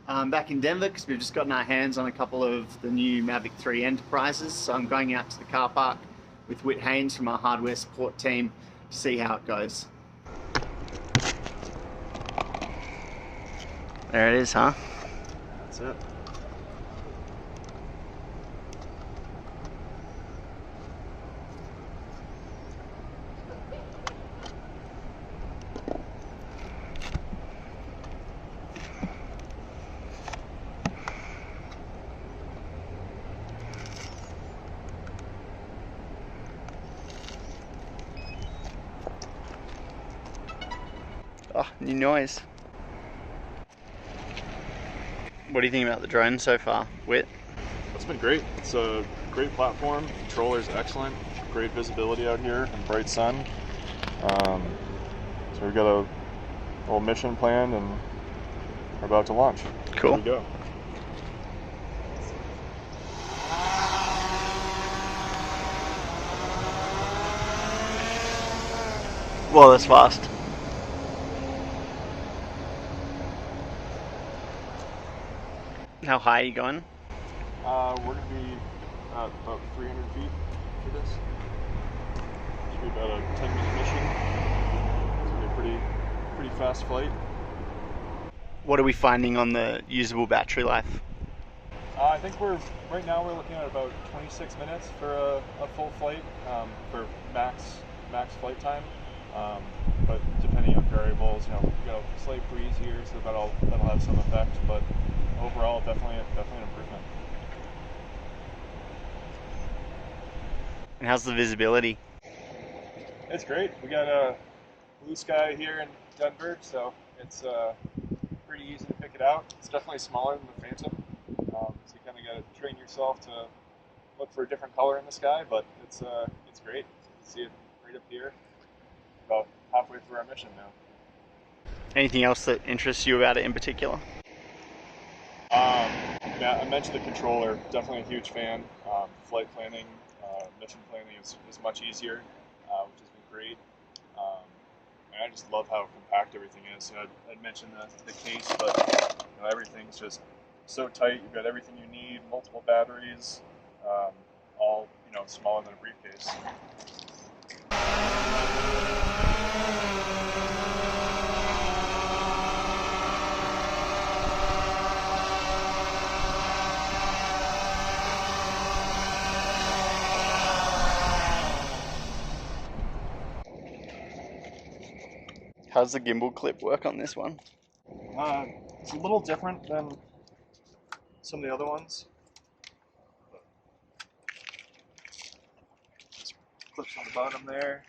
Back in Denver because we've just gotten our hands on a couple of the new Mavic 3 Enterprises. So I'm going out to the car park with Whit Haynes from our hardware support team to see how it goes. There it is, huh? That's it. Oh, new noise. What do you think about the drone so far, Whit? It's been great. It's a great platform. Controller's excellent. Great visibility out here in bright sun. So we've got a little mission planned and we're about to launch. Cool. Here we go. Well, that's fast. How high are you going? We're going to be at about 300 feet for this. Should be about a 10-minute mission. It's going to be a pretty fast flight. What are we finding on the usable battery life? I think right now we're looking at about 26 minutes for a full flight for max flight time. But depending on variables, we got a slight breeze here, so that'll have some effect. But overall, definitely an improvement. And how's the visibility? It's great. We got a blue sky here in Denver, so it's pretty easy to pick it out. It's definitely smaller than the Phantom, so you kind of got to train yourself to look for a different color in the sky. But it's great. You can see it right up here. About halfway through our mission now. Anything else that interests you about it in particular? Yeah, I mentioned the controller. Definitely a huge fan. Flight planning, mission planning is much easier, which has been great. And I just love how compact everything is. I'd mentioned the case, but everything's just so tight. You've got everything you need, multiple batteries, all smaller than a briefcase. How's the gimbal clip work on this one? It's a little different than some of the other ones. Just clips on the bottom there.